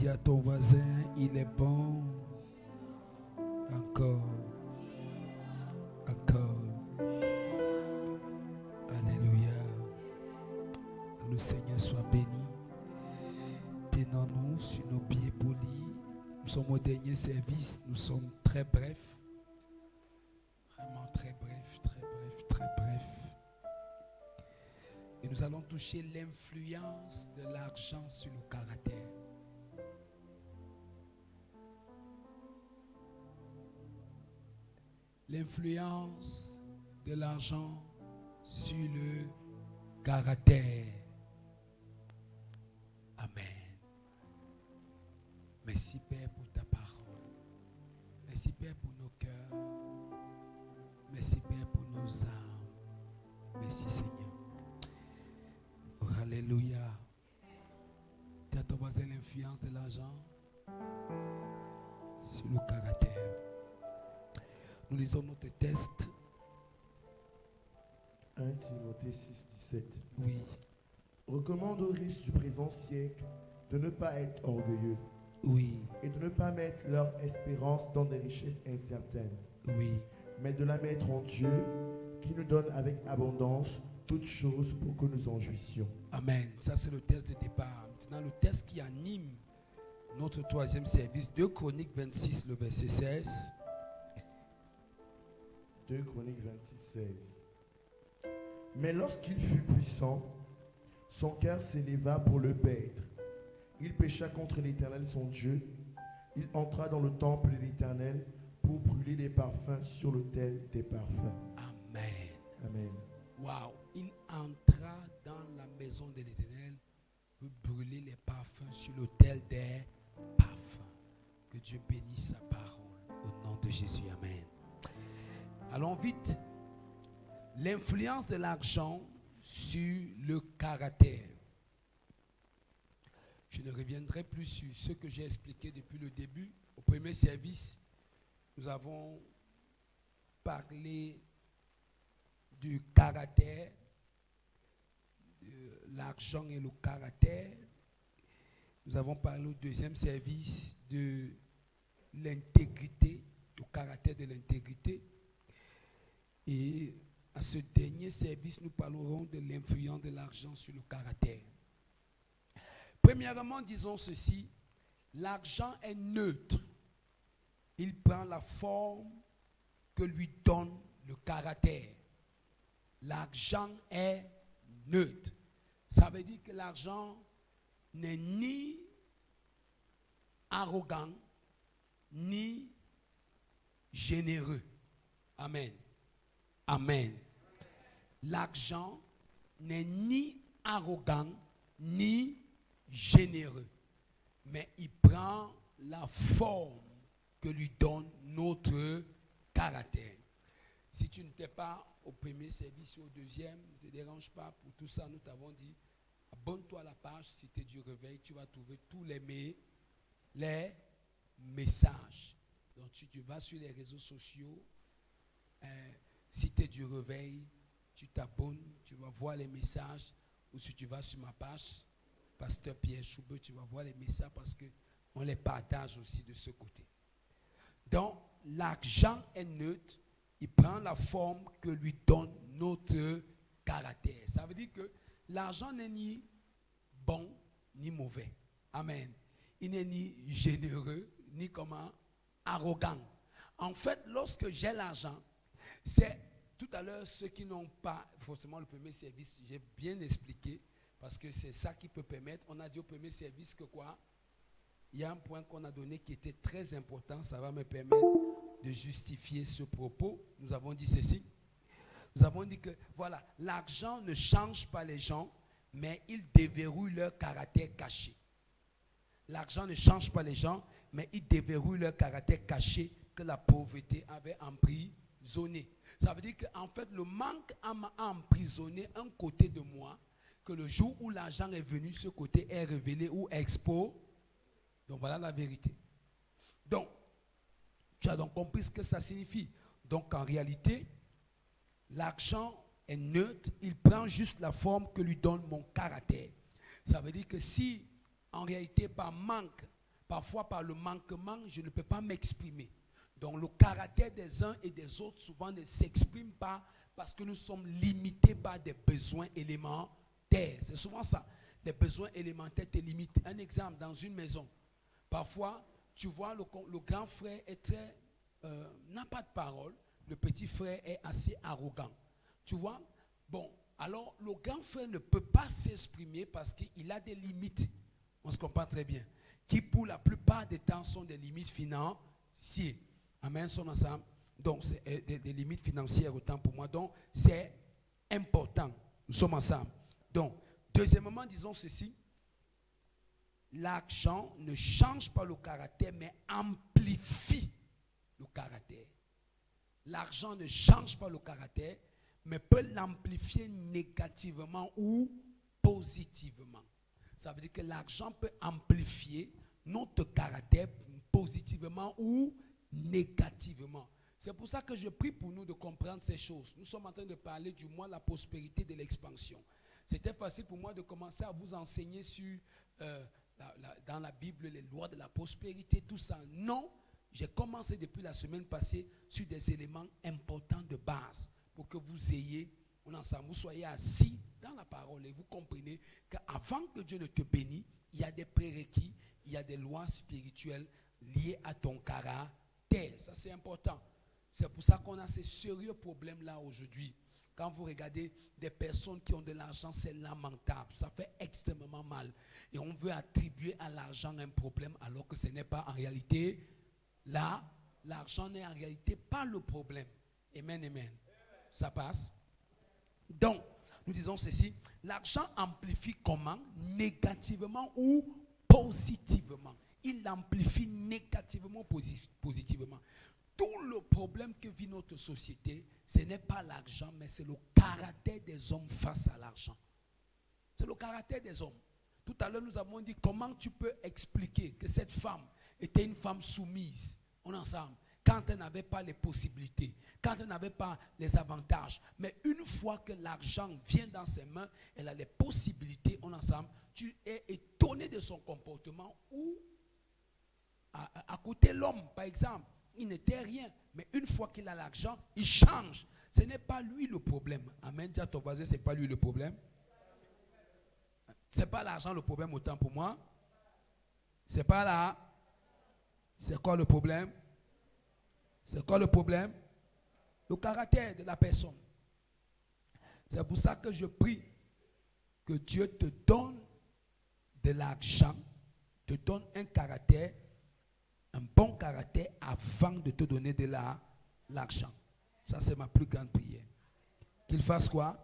Dis à ton voisin, il est bon. Encore. Encore. Alléluia. Que le Seigneur soit béni. Tenons-nous sur nos pieds polis. Nous sommes au dernier service. Nous sommes très brefs. Vraiment très bref, très bref, très bref. Et nous allons toucher l'influence de l'argent sur le caractère. L'influence de l'argent sur le caractère. Amen. Merci Père pour ta parole. Merci Père pour nos cœurs. Merci Père pour nos âmes. Merci Seigneur. Oh, alléluia. Tu as ton voisin l'influence de l'argent sur le caractère. Nous lisons notre texte. 1 Timothée 6, 17. Oui. Recommande aux riches du présent siècle de ne pas être orgueilleux. Oui. Et de ne pas mettre leur espérance dans des richesses incertaines. Oui. Mais de la mettre en Dieu, qui nous donne avec abondance toutes choses pour que nous en jouissions. Amen. Ça, c'est le texte de départ. Maintenant, le texte qui anime notre troisième service, 2 Chroniques 26, le verset 16. 2 Chroniques 26, 16. Mais lorsqu'il fut puissant, son cœur s'éleva pour le paître. Il pécha contre l'Éternel son Dieu. Il entra dans le temple de l'Éternel pour brûler des parfums sur l'autel des parfums. Amen. Amen. Waouh. Il entra dans la maison de l'Éternel pour brûler les parfums sur l'autel des parfums. Que Dieu bénisse sa parole. Au nom de Jésus. Amen. Allons vite. L'influence de l'argent sur le caractère. Je ne reviendrai plus sur ce que j'ai expliqué depuis le début. Au premier service, nous avons parlé du caractère, de l'argent et le caractère. Nous avons parlé au deuxième service de l'intégrité, du caractère de l'intégrité. Et à ce dernier service, nous parlerons de l'influence de l'argent sur le caractère. Premièrement, disons ceci, l'argent est neutre. Il prend la forme que lui donne le caractère. L'argent est neutre. Ça veut dire que l'argent n'est ni arrogant, ni généreux. Amen. Amen. L'argent n'est ni arrogant, ni généreux. Mais il prend la forme que lui donne notre caractère. Si tu n'étais pas au premier service ou au deuxième, ne te dérange pas. Pour tout ça, nous t'avons dit, abonne-toi à la page Cité du Réveil. Tu vas trouver tous les messages. Donc, si tu vas sur les réseaux sociaux, Cité du Réveil, tu t'abonnes, tu vas voir les messages. Ou si tu vas sur ma page, Pasteur Pierre Choubeux, tu vas voir les messages parce qu'on les partage aussi de ce côté. Donc, l'argent est neutre. Il prend la forme que lui donne notre caractère. Ça veut dire que l'argent n'est ni bon ni mauvais. Amen. Il n'est ni généreux ni arrogant. En fait, lorsque j'ai l'argent, c'est tout à l'heure ceux qui n'ont pas forcément le premier service, j'ai bien expliqué parce que c'est ça qui peut permettre. On a dit au premier service que quoi? Il y a un point qu'on a donné qui était très important, ça va me permettre de justifier ce propos. Nous avons dit ceci. Nous avons dit que, voilà, l'argent ne change pas les gens, mais il déverrouille leur caractère caché. L'argent ne change pas les gens, mais il déverrouille leur caractère caché que la pauvreté avait emprisonné. Ça veut dire qu'en fait, le manque a emprisonné un côté de moi, que le jour où l'argent est venu, ce côté est révélé ou exposé. Donc voilà la vérité. Donc, tu as donc compris ce que ça signifie. Donc en réalité, l'argent est neutre, il prend juste la forme que lui donne mon caractère. Ça veut dire que si, en réalité, par manque, Parfois, par le manquement, je ne peux pas m'exprimer. Donc, le caractère des uns et des autres, souvent, ne s'exprime pas parce que nous sommes limités par des besoins élémentaires. C'est souvent ça. Les besoins élémentaires te limitent. Un exemple, dans une maison, parfois, tu vois, le grand frère est très, n'a pas de parole. Le petit frère est assez arrogant. Tu vois? Bon, alors, le grand frère ne peut pas s'exprimer parce qu'il a des limites. On se comprend très bien. Qui, pour la plupart des temps, sont des limites financières. Amen, sont ensemble. Donc, c'est des limites financières autant pour moi. Donc, c'est important. Nous sommes ensemble. Donc, deuxièmement, disons ceci. L'argent ne change pas le caractère, mais amplifie le caractère. L'argent ne change pas le caractère, mais peut l'amplifier négativement ou positivement. Ça veut dire que l'argent peut amplifier notre caractère positivement ou négativement. C'est pour ça que je prie pour nous de comprendre ces choses. Nous sommes en train de parler du mois de la prospérité, de l'expansion. C'était facile pour moi de commencer à vous enseigner sur, dans la Bible, les lois de la prospérité, tout ça. Non, j'ai commencé depuis la semaine passée sur des éléments importants de base pour que vous ayez, vous soyez assis dans la parole et vous comprenez qu'avant que Dieu ne te bénisse, il y a des prérequis, il y a des lois spirituelles liées à ton caractère. Ça, c'est important. C'est pour ça qu'on a ces sérieux problèmes-là aujourd'hui. Quand vous regardez des personnes qui ont de l'argent, c'est lamentable. Ça fait extrêmement mal. Et on veut attribuer à l'argent un problème alors que ce n'est pas en réalité là. L'argent n'est en réalité pas le problème. Amen, amen. Ça passe. Donc, nous disons ceci. L'argent amplifie comment? Négativement ou positivement. Il amplifie négativement ou positivement. Tout le problème que vit notre société, ce n'est pas l'argent, mais c'est le caractère des hommes face à l'argent. C'est le caractère des hommes. Tout à l'heure, nous avons dit comment tu peux expliquer que cette femme était une femme soumise. On est ensemble. Quand elle n'avait pas les possibilités, quand elle n'avait pas les avantages. Mais une fois que l'argent vient dans ses mains, elle a les possibilités, on est ensemble. Tu es étonné de son comportement ou à côté l'homme, par exemple. Il n'était rien, mais une fois qu'il a l'argent, il change. Ce n'est pas lui le problème. Amen. Dis à ton voisin, ce n'est pas lui le problème. Ce n'est pas l'argent le problème autant pour moi. Ce n'est pas là. C'est quoi le problème? C'est quoi le problème? Le caractère de la personne. C'est pour ça que je prie que Dieu te donne de l'argent, te donne un caractère, un bon caractère avant de te donner de l'argent. Ça, c'est ma plus grande prière. Qu'il fasse quoi?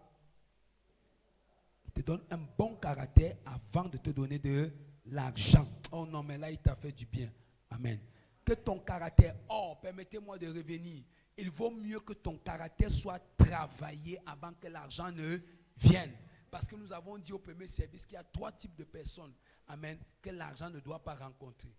Il te donne un bon caractère avant de te donner de l'argent. Oh non, mais là, il t'a fait du bien. Amen. Que ton caractère, permettez-moi de revenir. Il vaut mieux que ton caractère soit travaillé avant que l'argent ne vienne. Parce que nous avons dit au premier service qu'il y a 3 types de personnes, amen, que l'argent ne doit pas rencontrer.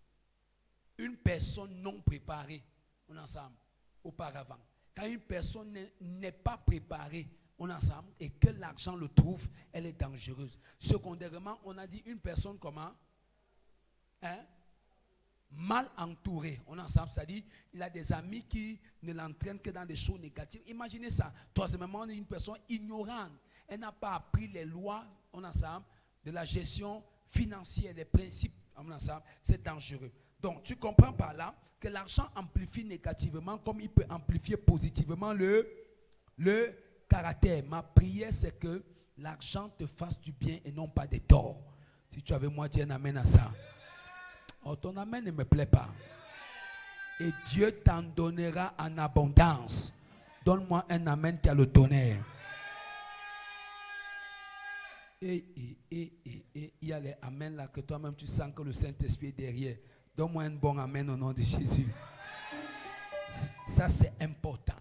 Une personne non préparée, on est ensemble, auparavant. Quand une personne n'est pas préparée, on est ensemble, et que l'argent le trouve, elle est dangereuse. Secondairement, on a dit une personne comment? Mal entouré, on est ensemble, c'est-à-dire il a des amis qui ne l'entraînent que dans des choses négatives. Imaginez ça. Troisièmement, on est une personne ignorante. Elle n'a pas appris les lois, on est ensemble, de la gestion financière, les principes, on est ensemble, c'est dangereux. Donc, tu comprends par là que l'argent amplifie négativement comme il peut amplifier positivement le caractère. Ma prière, c'est que l'argent te fasse du bien et non pas des torts. Si tu avais moi, dis un amen à ça. Oh, ton amen ne me plaît pas. Et Dieu t'en donnera en abondance. Donne-moi un amen qui a le tonnerre. Et il y a les amens là que toi-même tu sens que le Saint-Esprit est derrière. Donne-moi un bon amen au nom de Jésus. Ça, c'est important.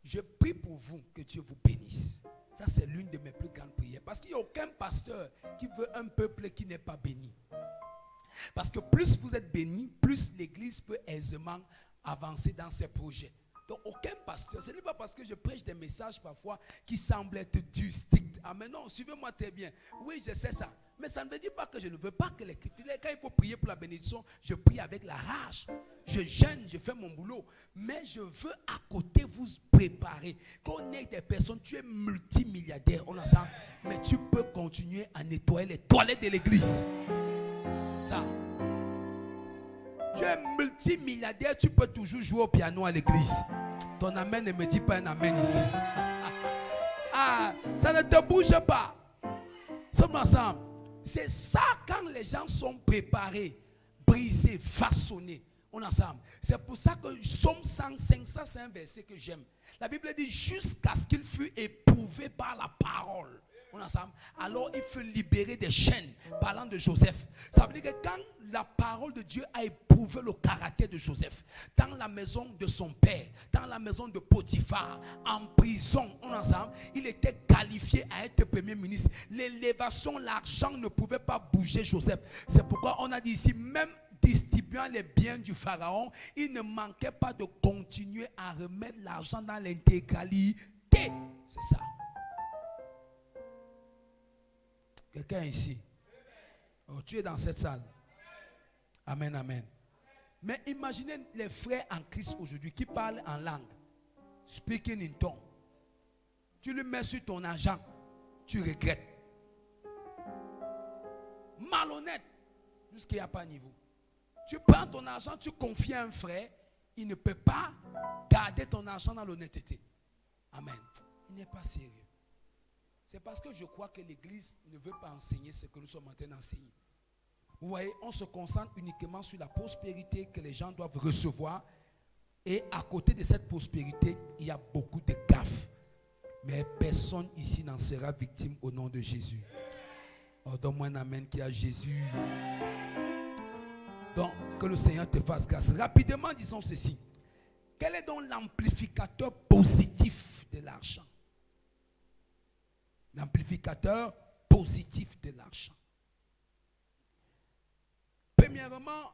Je prie pour vous que Dieu vous bénisse. Ça, c'est l'une de mes plus grandes prières. Parce qu'il n'y a aucun pasteur qui veut un peuple qui n'est pas béni. Parce que plus vous êtes béni, plus l'Église peut aisément avancer dans ses projets. Donc, aucun pasteur, ce n'est pas parce que je prêche des messages parfois qui semblent être durs, stricts. Ah, mais non, suivez-moi très bien. Oui, je sais ça. Mais ça ne veut dire pas que je ne veux pas que l'écriture, quand il faut prier pour la bénédiction, je prie avec la rage. Je jeûne, je fais mon boulot. Mais je veux à côté vous préparer. Quand on est des personnes, tu es multimilliardaire, on a ça, mais tu peux continuer à nettoyer les toilettes de l'église. C'est ça. Tu es multimilliardaire, tu peux toujours jouer au piano à l'église. Ton amen ne me dit pas un amen ici. Ah, ça ne te bouge pas. Sommes ensemble. C'est ça quand les gens sont préparés, brisés, façonnés. On est ensemble. C'est pour ça que Somme 105, ça c'est un verset que j'aime. La Bible dit jusqu'à ce qu'il fût éprouvé par la parole. On est ensemble. Alors il fut libéré des chaînes, parlant de Joseph. Ça veut dire que quand la parole de Dieu a éprouvé le caractère de Joseph, dans la maison de son père, dans la maison de Potiphar, en prison, on est ensemble, il était qualifié à être premier ministre. L'élévation, l'argent ne pouvait pas bouger Joseph. C'est pourquoi on a dit ici, même distribuant les biens du pharaon, il ne manquait pas de continuer à remettre l'argent dans l'intégralité. C'est ça. Quelqu'un ici? Oh, tu es dans cette salle. Amen, amen. Mais imaginez les frères en Christ aujourd'hui qui parlent en langue. Speaking in tongue. Tu le mets sur ton argent. Tu regrettes. Malhonnête. Jusqu'il n'y a pas de niveau. Tu prends ton argent, tu confies à un frère. Il ne peut pas garder ton argent dans l'honnêteté. Amen. Il n'est pas sérieux. C'est parce que je crois que l'Église ne veut pas enseigner ce que nous sommes en train d'enseigner. Vous voyez, on se concentre uniquement sur la prospérité que les gens doivent recevoir. Et à côté de cette prospérité, il y a beaucoup de gaffes. Mais personne ici n'en sera victime au nom de Jésus. Oh, donne-moi un amen qui a Jésus. Donc, que le Seigneur te fasse grâce. Rapidement, disons ceci. Quel est donc l'amplificateur positif de l'argent? L'amplificateur positif de l'argent. Premièrement,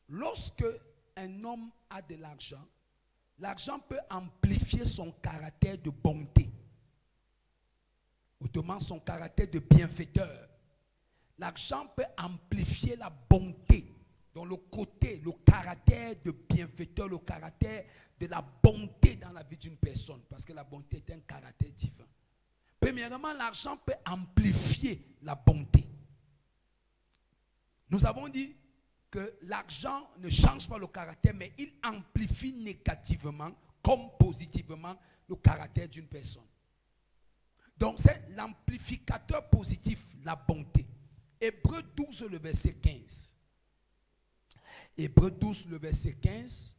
lorsque un homme a de l'argent, l'argent peut amplifier son caractère de bonté. Autrement, son caractère de bienfaiteur. L'argent peut amplifier la bonté. Donc le côté, le caractère de bienfaiteur, le caractère de la bonté dans la vie d'une personne. Parce que la bonté est un caractère divin. Premièrement, l'argent peut amplifier la bonté. Nous avons dit que l'argent ne change pas le caractère, mais il amplifie négativement comme positivement le caractère d'une personne. Donc c'est l'amplificateur positif, la bonté. Hébreux 12, le verset 15. Hébreux 12, le verset 15.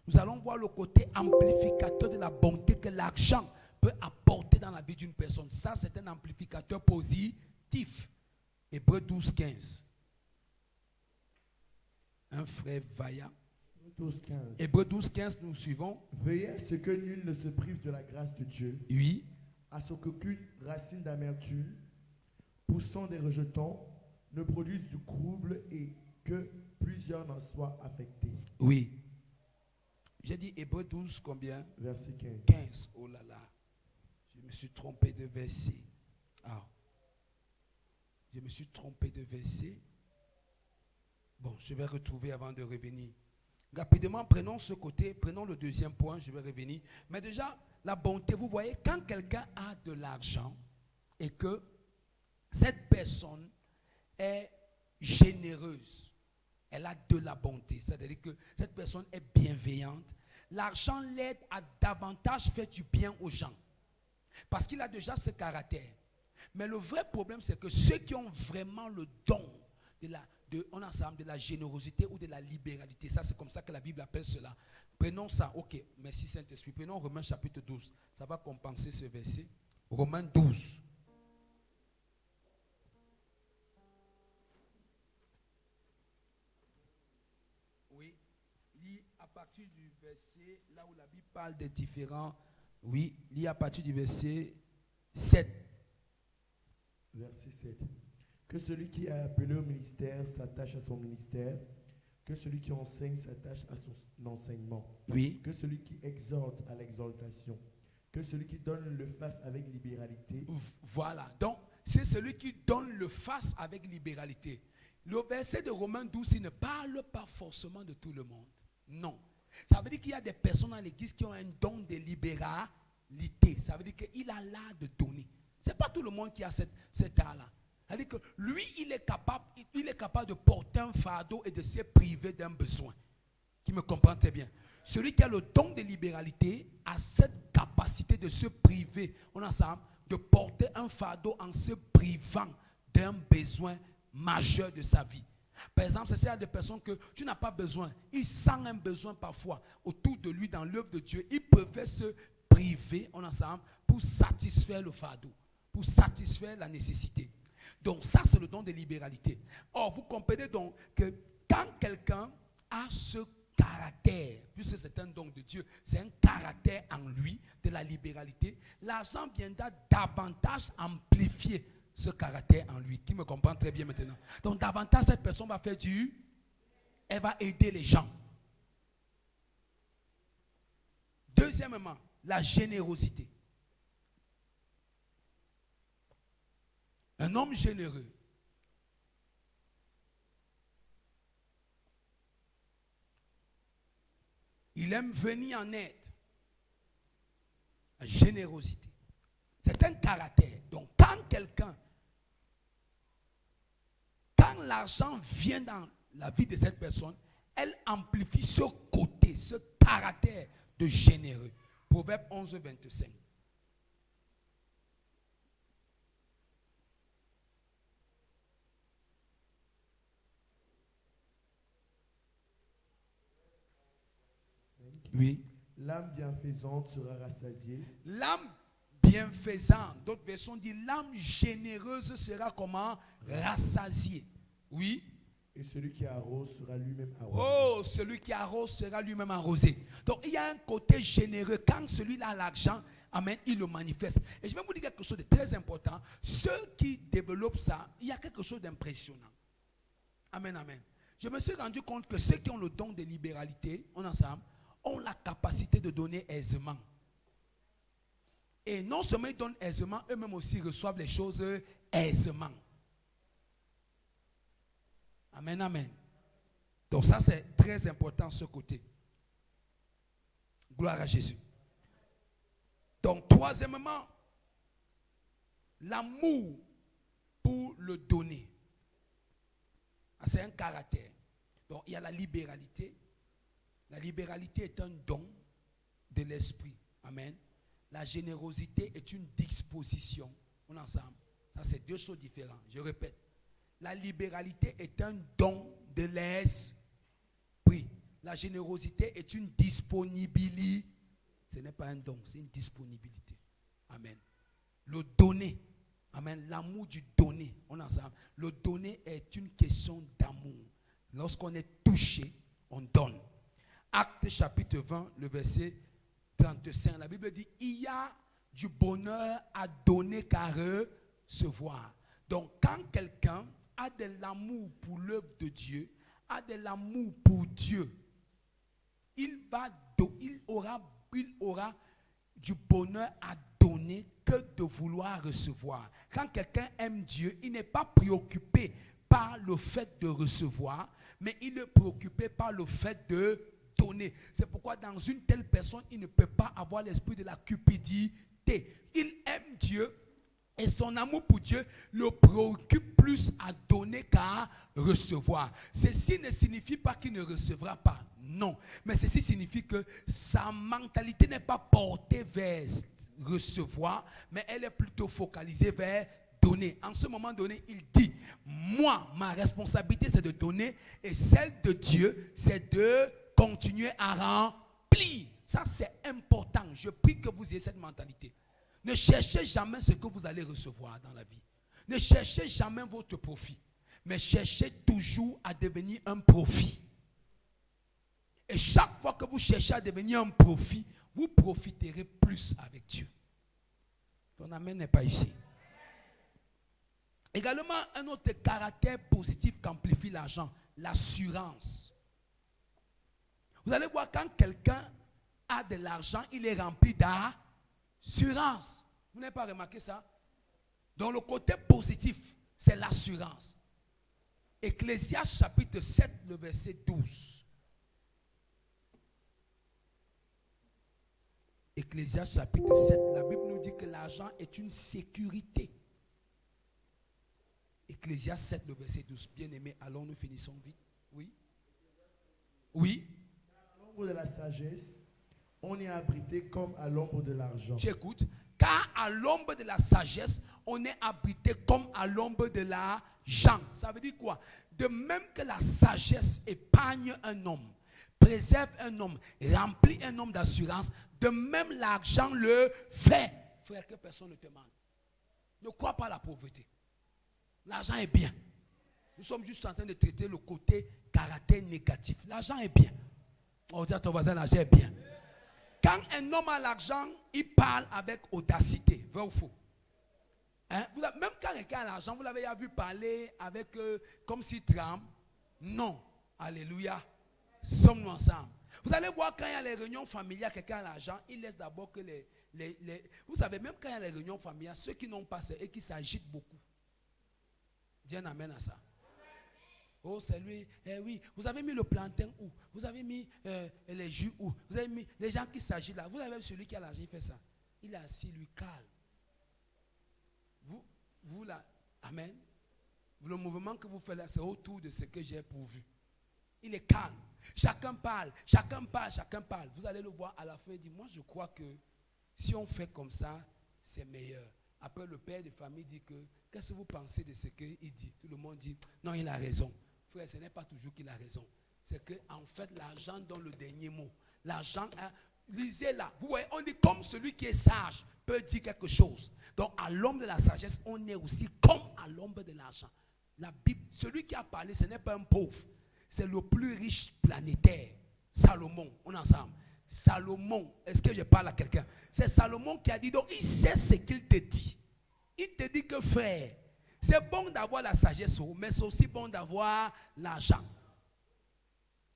Nous allons voir le côté amplificateur de la bonté que l'argent peut apporter dans la vie d'une personne. Ça, c'est un amplificateur positif. Hébreux 12, 15. Un frère vaillant. Hébreux 12, 15, nous suivons. Veillez à ce que nul ne se prive de la grâce de Dieu. Oui. À ce qu'aucune racine d'amertume, poussant des rejetons, ne produise du trouble et que plusieurs n'en soient affectés. Oui. J'ai dit Hébreux 12, combien? Verset 15. 15. Oh là là. Je me suis trompé de verset. Ah. Je me suis trompé de verset. Bon, je vais retrouver avant de revenir. Rapidement, prenons ce côté, prenons le deuxième point, je vais revenir. Mais déjà, la bonté, vous voyez, quand quelqu'un a de l'argent et que cette personne est généreuse, elle a de la bonté, c'est-à-dire que cette personne est bienveillante, l'argent l'aide à davantage faire du bien aux gens. Parce qu'il a déjà ce caractère. Mais le vrai problème, c'est que ceux qui ont vraiment le don de la générosité ou de la libéralité, ça c'est comme ça que la Bible appelle cela. Prenons ça, ok, merci Saint-Esprit. Prenons Romains chapitre 12, ça va compenser ce verset. Romains 12. Oui, lis à partir du verset, là où la Bible parle des différents, oui, lis à partir du verset 7. Verset 7. Que celui qui est appelé au ministère s'attache à son ministère, que celui qui enseigne s'attache à son enseignement. Oui. Que celui qui exhorte à l'exaltation, que celui qui donne le fasse avec libéralité. Voilà. Donc, c'est celui qui donne le face avec libéralité. Le verset de Romains 12, il ne parle pas forcément de tout le monde. Non. Ça veut dire qu'il y a des personnes dans l'église qui ont un don de libéralité. Ça veut dire qu'il a l'art de donner. Ce n'est pas tout le monde qui a cet art-là. Ça veut dire que lui, il est capable de porter un fardeau et de se priver d'un besoin. Qui me comprend très bien. Celui qui a le don de libéralité a cette capacité de se priver, de porter un fardeau en se privant d'un besoin majeur de sa vie. Par exemple, c'est ça des personnes que tu n'as pas besoin. Il sent un besoin parfois autour de lui dans l'œuvre de Dieu. Il préfère se priver, pour satisfaire le fardeau, pour satisfaire la nécessité. Donc ça, c'est le don de libéralité. Or, vous comprenez donc que quand quelqu'un a ce caractère, puisque c'est un don de Dieu, c'est un caractère en lui de la libéralité, l'argent viendra davantage amplifier ce caractère en lui. Qui me comprend très bien maintenant? Donc davantage cette personne va faire elle va aider les gens. Deuxièmement, la générosité. Un homme généreux il aime venir en aide. La générosité. C'est un caractère. Donc, quand l'argent vient dans la vie de cette personne, elle amplifie ce côté, ce caractère de généreux. Proverbe 11, 25. Oui. L'âme bienfaisante sera rassasiée. L'âme bienfaisante, d'autres versions disent l'âme généreuse sera comment? Rassasiée. Oui. Et celui qui arrose sera lui-même arrosé. Oh, celui qui arrose sera lui-même arrosé. Donc il y a un côté généreux. Quand celui-là a l'argent, amen, il le manifeste. Et je vais vous dire quelque chose de très important. Ceux qui développent ça, il y a quelque chose d'impressionnant. Amen, amen. Je me suis rendu compte que ceux qui ont le don de libéralité, ont la capacité de donner aisément. Et non seulement ils donnent aisément, eux-mêmes aussi reçoivent les choses aisément. Amen, amen. Donc ça, c'est très important, ce côté. Gloire à Jésus. Donc, troisièmement, l'amour pour le donner. C'est un caractère. Donc, il y a la libéralité. La libéralité est un don de l'esprit. Amen. La générosité est une disposition. On est ensemble. Ça, c'est deux choses différentes. Je répète. La libéralité est un don de l'esprit. La générosité est une disponibilité. Ce n'est pas un don, c'est une disponibilité. Amen. Le donner. Amen. L'amour du donner. On est ensemble. Le donner est une question d'amour. Lorsqu'on est touché, on donne. Actes chapitre 20, le verset 35. La Bible dit, il y a du bonheur à donner qu'à recevoir. Donc, quand quelqu'un a de l'amour pour l'œuvre de Dieu, a de l'amour pour Dieu, il aura du bonheur à donner que de vouloir recevoir. Quand quelqu'un aime Dieu, il n'est pas préoccupé par le fait de recevoir, mais il est préoccupé par le fait de donner. C'est pourquoi dans une telle personne, il ne peut pas avoir l'esprit de la cupidité. Il aime Dieu et son amour pour Dieu le préoccupe plus à donner qu'à recevoir. Ceci ne signifie pas qu'il ne recevra pas. Non. Mais ceci signifie que sa mentalité n'est pas portée vers recevoir, mais elle est plutôt focalisée vers donner. En ce moment donné, il dit, moi, ma responsabilité, c'est de donner, et celle de Dieu, c'est de continuer à remplir. Ça, c'est important. Je prie que vous ayez cette mentalité. Ne cherchez jamais ce que vous allez recevoir dans la vie. Ne cherchez jamais votre profit, mais cherchez toujours à devenir un profit. Et chaque fois que vous cherchez à devenir un profit, vous profiterez plus avec Dieu. Ton amen n'est pas ici. Également, un autre caractère positif qui amplifie l'argent, l'assurance. Vous allez voir, quand quelqu'un a de l'argent, il est rempli d'assurance. Vous n'avez pas remarqué ça? Donc le côté positif, c'est l'assurance. Ecclésiaste chapitre 7, le verset 12. Ecclésiaste chapitre 7, la Bible nous dit que l'argent est une sécurité. Ecclésiaste 7, le verset 12. Bien-aimés, allons, nous finissons vite. Oui. Oui. À l'ombre de la sagesse, on est abrité comme à l'ombre de l'argent. J'écoute. Car à l'ombre de la sagesse, on est abrité comme à l'ombre de l'argent. Ça veut dire quoi? De même que la sagesse épargne un homme, préserve un homme, remplit un homme d'assurance, de même l'argent le fait. Frère, que personne ne te demande. Ne crois pas à la pauvreté. L'argent est bien. Nous sommes juste en train de traiter le côté caractère négatif. L'argent est bien. On dit à ton voisin, l'argent est bien. Quand un homme a l'argent, il parle avec audacité. Vrai ou faux? Hein? Même quand quelqu'un a l'argent, vous l'avez vu parler avec comme s'il tremble? Non. Alléluia. Sommes-nous ensemble? Vous allez voir quand il y a les réunions familiales, quelqu'un a l'argent, il laisse d'abord que vous savez, même quand il y a les réunions familiales, ceux qui n'ont pas, c'est eux qui s'agitent beaucoup. Dieu amène à ça. Oh, c'est lui. Eh oui, vous avez mis le plantain où? Vous avez mis les jus où? Vous avez mis les gens qui s'agitent là. Vous avez celui qui a l'argent, il fait ça. Il est assis, lui, calme. Vous là, amen. Le mouvement que vous faites là, c'est autour de ce que j'ai pourvu. Il est calme. Chacun parle, chacun parle, chacun parle. Vous allez le voir à la fin, il dit, moi je crois que si on fait comme ça, c'est meilleur. Après, le père de famille dit que, qu'est-ce que vous pensez de ce qu'il dit? Tout le monde dit, non, il a raison. Frère, ce n'est pas toujours qu'il a raison. C'est qu'en fait, l'argent donne le dernier mot. L'argent, lisez là. Vous voyez, on dit comme celui qui est sage peut dire quelque chose. Donc, à l'ombre de la sagesse, on est aussi comme à l'ombre de l'argent. La Bible, celui qui a parlé, ce n'est pas un pauvre. C'est le plus riche planétaire. Salomon, on est ensemble. Salomon, est-ce que je parle à quelqu'un? C'est Salomon qui a dit, donc il sait ce qu'il te dit. Il te dit que frère, c'est bon d'avoir la sagesse, mais c'est aussi bon d'avoir l'argent.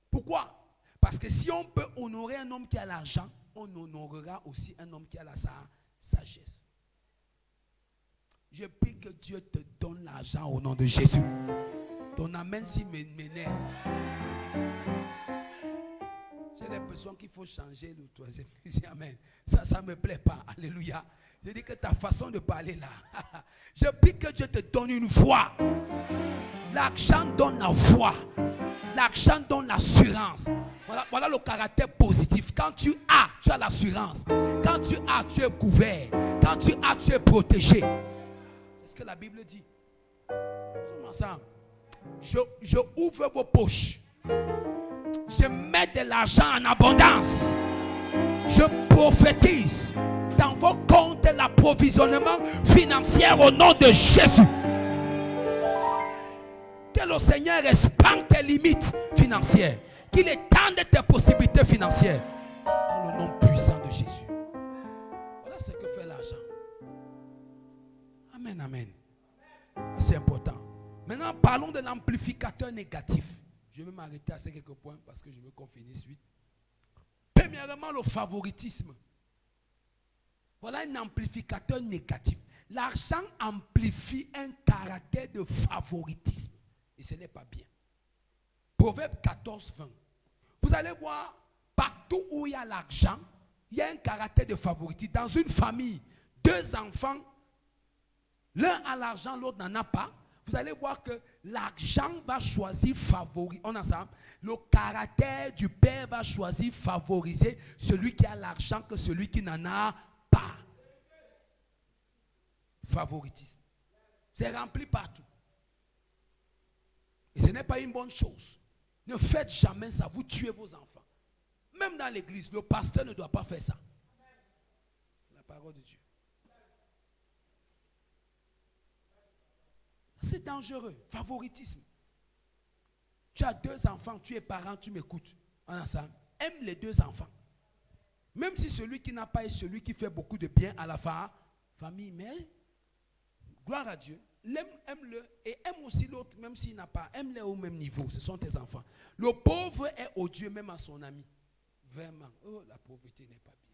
Pourquoi? Parce que si on peut honorer un homme qui a l'argent, on honorera aussi un homme qui a la sagesse. Je prie que Dieu te donne l'argent au nom de Jésus. Ton amen s'il m'énerve. J'ai l'impression qu'il faut changer le troisième. Amen. Ça ne me plaît pas. Alléluia. Je dis que ta façon de parler là. Je prie que Dieu te donne une voix. L'argent donne la voix. L'argent donne l'assurance. Voilà le caractère positif. Quand tu as l'assurance. Quand tu as, tu es couvert. Quand tu as, tu es protégé. C'est ce que la Bible dit. Nous sommes ensemble. Je ouvre vos poches. Je mets de l'argent en abondance. Je prophétise dans vos comptes l'approvisionnement financier au nom de Jésus. Que le Seigneur expande tes limites financières. Qu'il étende tes possibilités financières. Dans le nom puissant de Jésus. Voilà ce que fait l'argent. Amen, amen. C'est important. Maintenant, parlons de l'amplificateur négatif. Je vais m'arrêter à ces quelques points parce que je veux qu'on finisse vite. Premièrement, le favoritisme. Voilà un amplificateur négatif. L'argent amplifie un caractère de favoritisme. Et ce n'est pas bien. Proverbe 14, 20. Vous allez voir, partout où il y a l'argent, il y a un caractère de favoritisme. Dans une famille, 2 enfants, l'un a l'argent, l'autre n'en a pas. Vous allez voir que l'argent va choisir favoriser. On est ensemble. Le caractère du père va choisir favoriser celui qui a l'argent que celui qui n'en a pas. Favoritisme. C'est rempli partout. Et ce n'est pas une bonne chose. Ne faites jamais ça. Vous tuez vos enfants. Même dans l'église, le pasteur ne doit pas faire ça. La parole de Dieu. C'est dangereux. Favoritisme. Tu as 2 enfants, tu es parent, tu m'écoutes. En ensemble. Aime les 2 enfants. Même si celui qui n'a pas est celui qui fait beaucoup de bien à la famille. Mais, gloire à Dieu. Aime-le et aime aussi l'autre, même s'il n'a pas. Aime-le au même niveau. Ce sont tes enfants. Le pauvre est odieux même à son ami. Vraiment. Oh, la pauvreté n'est pas bien.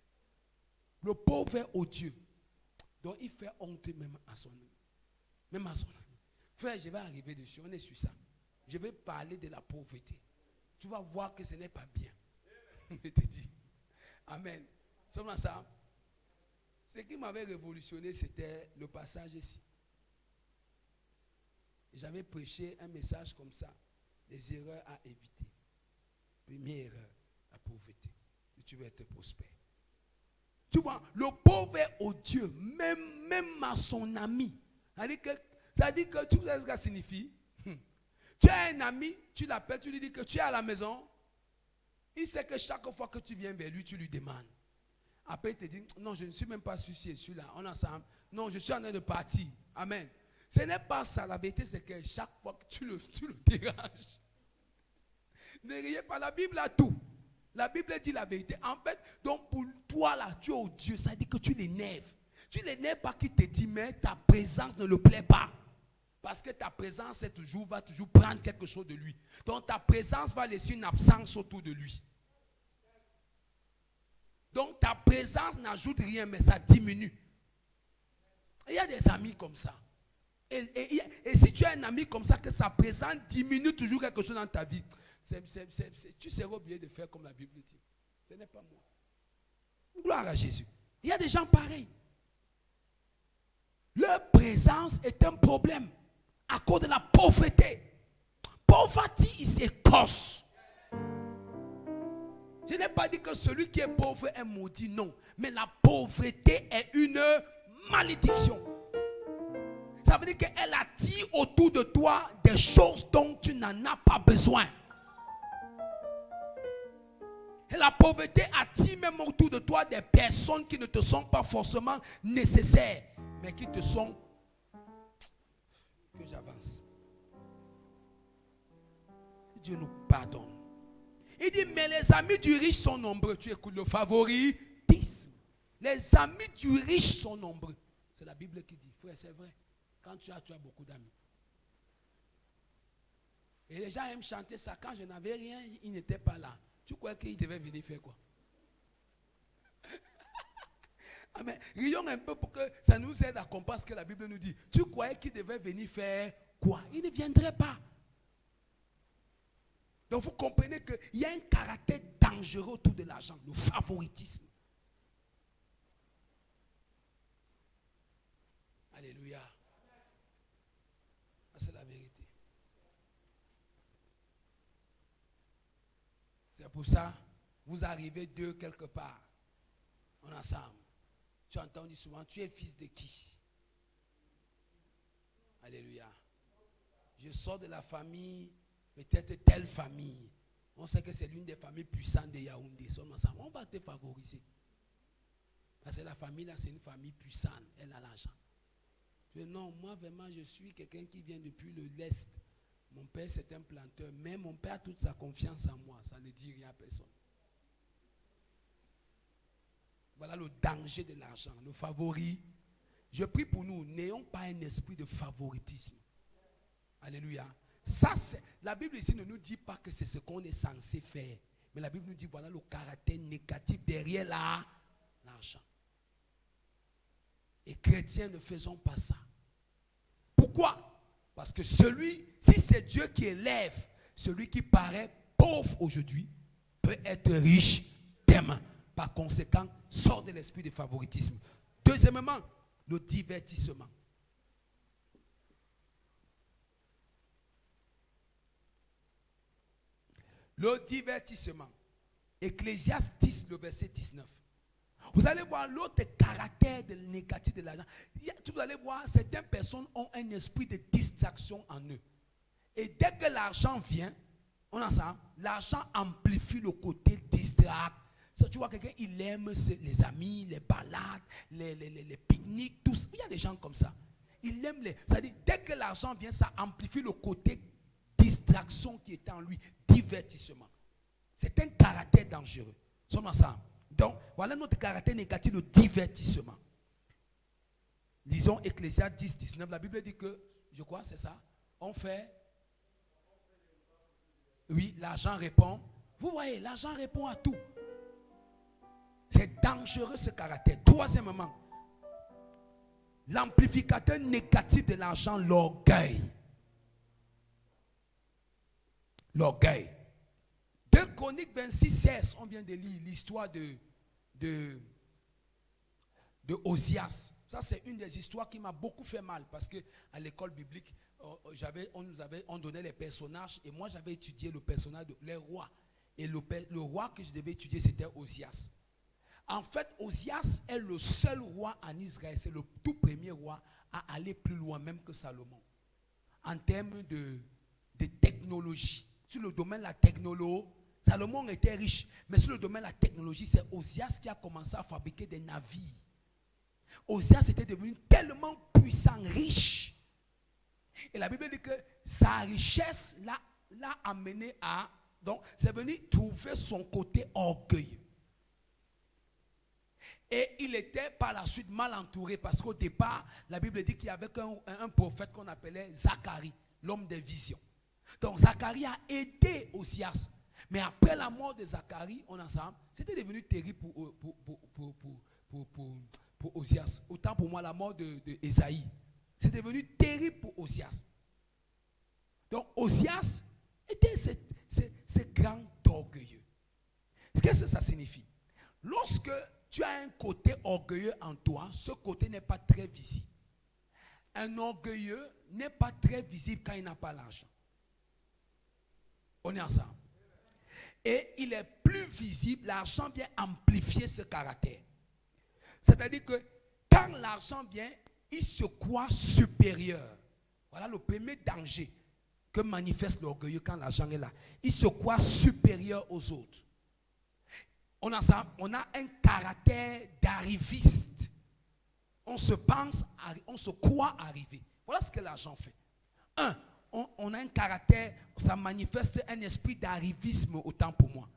Le pauvre est odieux. Donc, il fait honte même à son ami. Même à son ami. Frère, je vais arriver dessus, on est sur ça. Je vais parler de la pauvreté. Tu vas voir que ce n'est pas bien. Je te dis. Amen. Sommes ensemble. Ce qui m'avait révolutionné, c'était le passage ici. J'avais prêché un message comme ça. Les erreurs à éviter. Première erreur, la pauvreté. Si tu veux être prospère. Tu vois, le pauvre est odieux, même à son ami. Ça dit que tu sais ce que ça signifie. Tu as un ami, tu l'appelles, tu lui dis que tu es à la maison. Il sait que chaque fois que tu viens vers lui, tu lui demandes. Après, il te dit, non, je ne suis même pas soucié, je suis là, on est ensemble. Non, je suis en train de partir. Amen. Ce n'est pas ça. La vérité, c'est que chaque fois que tu le déranges, ne riez pas. La Bible a tout. La Bible dit la vérité. En fait, donc pour toi là, tu es odieux. Ça dit que tu l'énerves. Tu l'énerves pas qu'il te dit, mais ta présence ne le plaît pas. Parce que ta présence va toujours prendre quelque chose de lui. Donc ta présence va laisser une absence autour de lui. Donc ta présence n'ajoute rien, mais ça diminue. Il y a des amis comme ça. Et si tu as un ami comme ça, que sa présence diminue toujours quelque chose dans ta vie, tu seras obligé de faire comme la Bible dit. Ce n'est pas moi. Gloire à Jésus. Il y a des gens pareils. Leur présence est un problème à cause de la pauvreté. Poverty is a curse. Je n'ai pas dit que celui qui est pauvre est maudit, non. Mais la pauvreté est une malédiction. Ça veut dire qu'elle attire autour de toi des choses dont tu n'en as pas besoin. Et la pauvreté attire même autour de toi des personnes qui ne te sont pas forcément nécessaires, mais qui te sont... Que j'avance. Dieu nous pardonne. Il dit, mais les amis du riche sont nombreux. Tu écoutes le favoritisme. Les amis du riche sont nombreux. C'est la Bible qui dit. Frère, c'est vrai. Quand tu as beaucoup d'amis. Et les gens aiment chanter ça. Quand je n'avais rien, ils n'étaient pas là. Tu crois qu'ils devaient venir faire quoi? Amen. Rions un peu pour que ça nous aide à comprendre ce que la Bible nous dit. Tu croyais qu'ils devaient venir faire quoi? Ils ne viendraient pas. Donc vous comprenez qu'il y a un caractère dangereux autour de l'argent, le favoritisme. Alléluia. C'est la vérité. C'est pour ça, vous arrivez deux quelque part, on est ensemble. Tu entends dire souvent, tu es fils de qui? Alléluia. Je sors de la famille, peut-être telle famille. On sait que c'est l'une des familles puissantes de Yaoundé. On va te favoriser. Parce que la famille là, c'est une famille puissante. Elle a l'argent. Non, moi vraiment, je suis quelqu'un qui vient depuis l'Est. Mon père, c'est un planteur. Mais mon père a toute sa confiance en moi. Ça ne dit rien à personne. Voilà le danger de l'argent, le favori. Je prie pour nous, n'ayons pas un esprit de favoritisme. Alléluia. Ça, la Bible ici ne nous dit pas que c'est ce qu'on est censé faire. Mais la Bible nous dit, voilà le caractère négatif derrière l'argent. Et chrétiens, ne faisons pas ça. Pourquoi? Parce que si c'est Dieu qui élève, celui qui paraît pauvre aujourd'hui, peut être riche demain. Par conséquent, sort de l'esprit de favoritisme. Deuxièmement, le divertissement. Le divertissement. Ecclésiaste 10, le verset 19. Vous allez voir l'autre caractère négatif de l'argent. Vous allez voir, certaines personnes ont un esprit de distraction en eux. Et dès que l'argent vient, on a ça, l'argent amplifie le côté distract. Tu vois quelqu'un, il aime les amis, les balades, les pique-niques, tout ça. Il y a des gens comme ça. Il aime c'est-à-dire, dès que l'argent vient, ça amplifie le côté distraction qui est en lui, divertissement. C'est un caractère dangereux. Sommes ensemble. Donc, voilà notre caractère négatif, le divertissement. Lisons Ecclésiaste 10, 19. La Bible dit que, je crois, c'est ça. On fait. Oui, l'argent répond. Vous voyez, l'argent répond à tout. C'est dangereux ce caractère. Troisièmement, L'amplificateur négatif de l'argent, l'orgueil. L'orgueil. 2 Chroniques 26, 16, on vient de lire l'histoire de Osias. Ça, c'est une des histoires qui m'a beaucoup fait mal parce qu'à l'école biblique, on donnait les personnages et moi, j'avais étudié le personnage des rois. Et le roi que je devais étudier, c'était Osias. En fait, Osias est le seul roi en Israël, c'est le tout premier roi à aller plus loin même que Salomon. En termes de technologie. Sur le domaine de la technologie, Salomon était riche. Mais sur le domaine de la technologie, c'est Osias qui a commencé à fabriquer des navires. Osias était devenu tellement puissant, riche. Et la Bible dit que sa richesse l'a amené à... Donc, c'est venu trouver son côté orgueilleux. Et il était par la suite mal entouré parce qu'au départ, la Bible dit qu'il y avait un prophète qu'on appelait Zacharie, l'homme des visions. Donc, Zacharie a aidé Osias. Mais après la mort de Zacharie, c'était devenu terrible pour Osias. Autant pour moi, la mort de Ésaïe. C'est devenu terrible pour Osias. Donc, Osias était ce grand orgueilleux. Qu'est-ce que ça signifie? Lorsque tu as un côté orgueilleux en toi, ce côté n'est pas très visible. Un orgueilleux n'est pas très visible quand il n'a pas l'argent. On est ensemble. Et il est plus visible, l'argent vient amplifier ce caractère. C'est-à-dire que quand l'argent vient, il se croit supérieur. Voilà le premier danger que manifeste l'orgueilleux quand l'argent est là. Il se croit supérieur aux autres. On a un caractère d'arriviste. On se croit arrivé. Voilà ce que l'argent fait. On a un caractère, ça manifeste un esprit d'arrivisme autant pour moi.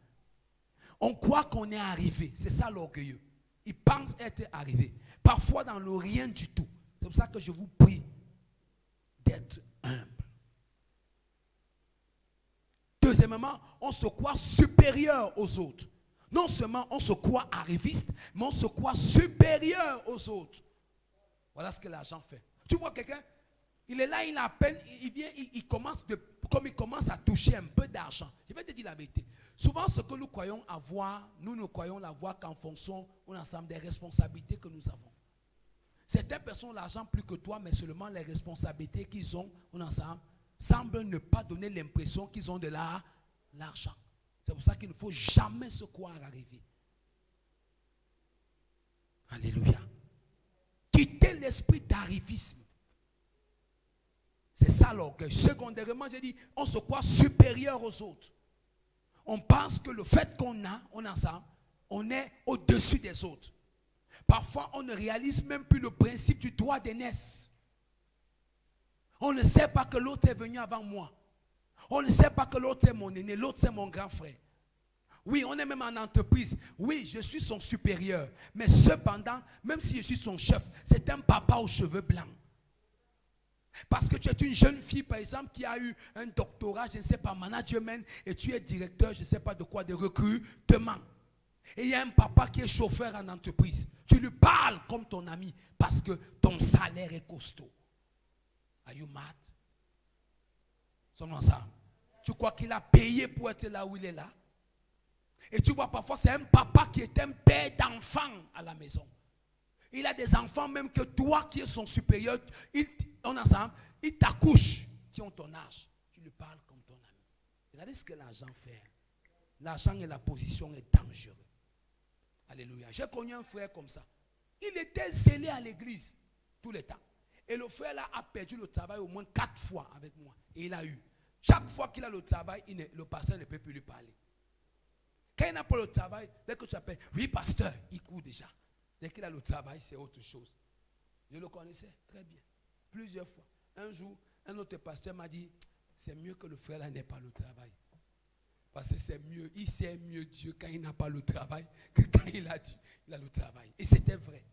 On croit qu'on est arrivé. C'est ça l'orgueilleux. Il pense être arrivé. Parfois dans le rien du tout. C'est pour ça que je vous prie d'être humble. Deuxièmement, on se croit supérieur aux autres. Non seulement on se croit arriviste, mais on se croit supérieur aux autres. Voilà ce que l'argent fait. Tu vois quelqu'un, il est là, il a à peine, il commence à toucher un peu d'argent. Je vais te dire la vérité. Souvent, ce que nous croyons avoir, nous ne croyons l'avoir qu'en fonction des responsabilités que nous avons. Certaines personnes ont l'argent plus que toi, mais seulement les responsabilités qu'ils ont, semblent ne pas donner l'impression qu'ils ont de l'argent. C'est pour ça qu'il ne faut jamais se croire arrivé. Alléluia. Quitter l'esprit d'arrivisme. C'est ça l'orgueil. Secondairement, j'ai dit, on se croit supérieur aux autres. On pense que le fait qu'on est au-dessus des autres. Parfois, on ne réalise même plus le principe du droit d'aînesse. On ne sait pas que l'autre est venu avant moi. On ne sait pas que l'autre est mon aîné, l'autre c'est mon grand frère. Oui, on est même en entreprise. Oui, je suis son supérieur. Mais cependant, même si je suis son chef, c'est un papa aux cheveux blancs. Parce que tu es une jeune fille, par exemple, qui a eu un doctorat, je ne sais pas, management, et tu es directeur, je ne sais pas de quoi, de recrutement. Et il y a un papa qui est chauffeur en entreprise. Tu lui parles comme ton ami parce que ton salaire est costaud. Are you mad? Sommes ensemble. Tu crois qu'il a payé pour être là où il est là? Et tu vois, parfois, c'est un papa qui est un père d'enfants à la maison. Il a des enfants même que toi qui es son supérieur, il t'accouche, qui ont ton âge. Tu lui parles comme ton ami. Regardez ce que l'argent fait. L'argent et la position est dangereux. Alléluia. J'ai connu un frère comme ça. Il était zélé à l'église tout le temps. Et le frère là a perdu le travail au moins 4 fois avec moi. Et il a eu. Chaque fois qu'il a le travail, le pasteur ne peut plus lui parler. Quand il n'a pas le travail, dès que tu appelles, oui pasteur, il court déjà. Dès qu'il a le travail, c'est autre chose. Je le connaissais très bien. Plusieurs fois. Un jour, un autre pasteur m'a dit, c'est mieux que le frère là n'ait pas le travail. Parce que c'est mieux, il sait mieux Dieu quand il n'a pas le travail que quand il a le travail. Et c'était vrai.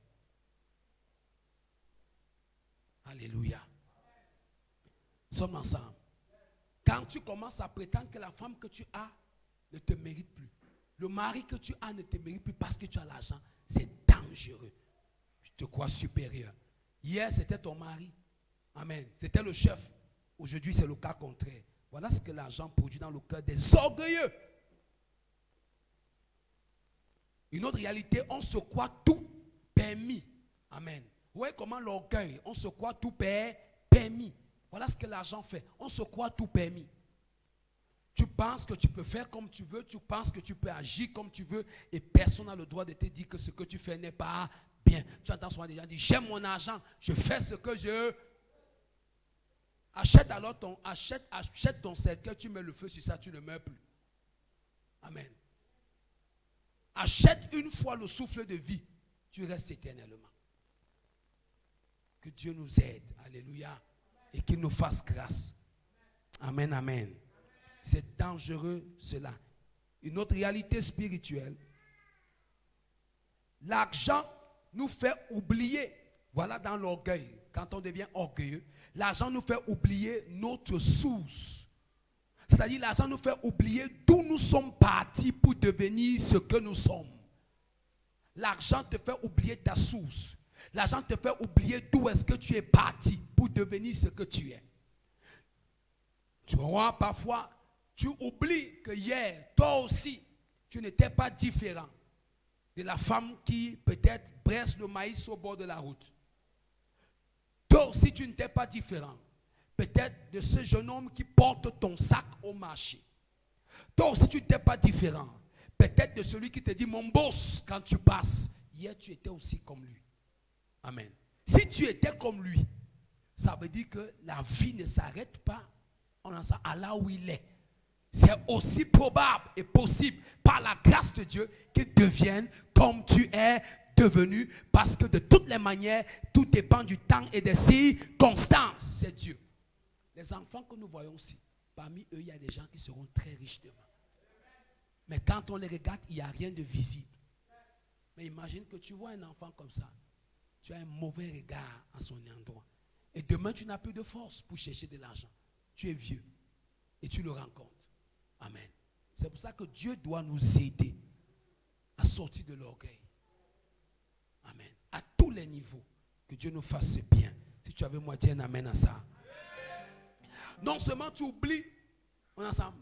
Alléluia. Nous sommes ensemble. Quand tu commences à prétendre que la femme que tu as ne te mérite plus, le mari que tu as ne te mérite plus parce que tu as l'argent, c'est dangereux. Tu te crois supérieur. Hier, c'était ton mari. Amen. C'était le chef. Aujourd'hui, c'est le cas contraire. Voilà ce que l'argent produit dans le cœur des orgueilleux. Une autre réalité, on se croit tout permis. Amen. Vous voyez comment l'orgueil, on se croit tout permis. Voilà ce que l'argent fait. On se croit tout permis. Tu penses que tu peux faire comme tu veux, tu penses que tu peux agir comme tu veux, et personne n'a le droit de te dire que ce que tu fais n'est pas bien. Tu entends souvent des gens dire, j'aime mon argent, je fais ce que je... Achète ton cercueil, tu mets le feu sur ça, tu ne meurs plus. Amen. Achète une fois le souffle de vie, tu restes éternellement. Que Dieu nous aide, alléluia, et qu'il nous fasse grâce. Amen, amen. C'est dangereux cela. Une autre réalité spirituelle, l'argent nous fait oublier, voilà dans l'orgueil, quand on devient orgueilleux, l'argent nous fait oublier notre source. C'est-à-dire l'argent nous fait oublier d'où nous sommes partis pour devenir ce que nous sommes. L'argent te fait oublier ta source. L'argent te fait oublier d'où est-ce que tu es parti pour devenir ce que tu es. Tu vois, parfois, tu oublies que hier, toi aussi, tu n'étais pas différent de la femme qui peut-être presse le maïs au bord de la route. Toi aussi, tu n'étais pas différent peut-être de ce jeune homme qui porte ton sac au marché. Toi aussi, tu n'étais pas différent peut-être de celui qui te dit mon boss quand tu passes. Hier, tu étais aussi comme lui. Amen. Si tu étais comme lui, ça veut dire que la vie ne s'arrête pas à là où il est. C'est aussi probable et possible par la grâce de Dieu qu'il devienne comme tu es devenu, parce que de toutes les manières, tout dépend du temps et des circonstances. C'est Dieu. Les enfants que nous voyons ici, parmi eux, il y a des gens qui seront très riches demain. Mais quand on les regarde, il n'y a rien de visible. Mais imagine que tu vois un enfant comme ça, tu as un mauvais regard à son endroit. Et demain, tu n'as plus de force pour chercher de l'argent. Tu es vieux et tu le rencontres. Amen. C'est pour ça que Dieu doit nous aider à sortir de l'orgueil. Amen. À tous les niveaux. Que Dieu nous fasse bien. Si tu avais moi, dis un amen à ça. Non seulement tu oublies, ensemble,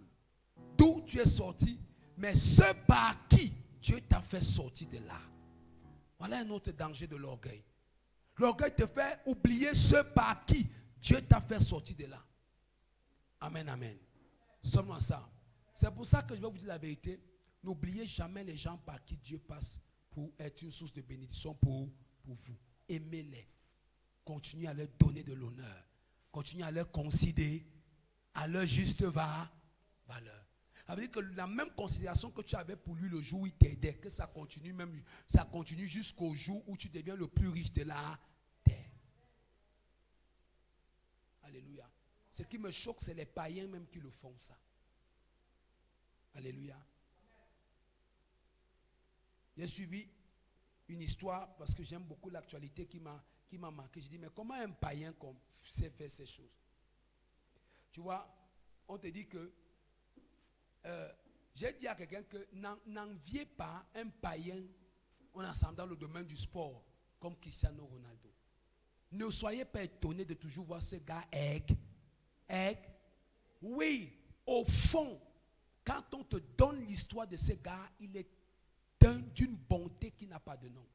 d'où tu es sorti, mais ce par qui Dieu t'a fait sortir de là. Voilà un autre danger de l'orgueil. L'orgueil te fait oublier ce par qui Dieu t'a fait sortir de là. Amen, amen. Seulement ça. C'est pour ça que je vais vous dire la vérité. N'oubliez jamais les gens par qui Dieu passe pour être une source de bénédiction pour vous. Aimez-les. Continuez à leur donner de l'honneur. Continuez à leur considérer à leur juste valeur. Ça veut dire que la même considération que tu avais pour lui le jour où il t'aidait, que ça continue jusqu'au jour où tu deviens le plus riche de la terre. Alléluia. Ce qui me choque, c'est les païens même qui le font ça. Alléluia. J'ai suivi une histoire parce que j'aime beaucoup l'actualité qui m'a marqué. J'ai dit, mais comment un païen sait faire ces choses? Tu vois, on te dit que j'ai dit à quelqu'un que n'enviez pas un païen ensemble dans le domaine du sport comme Cristiano Ronaldo. Ne soyez pas étonnés de toujours voir ce gars oui, au fond, quand on te donne l'histoire de ce gars, il est d'une bonté qui n'a pas de nom.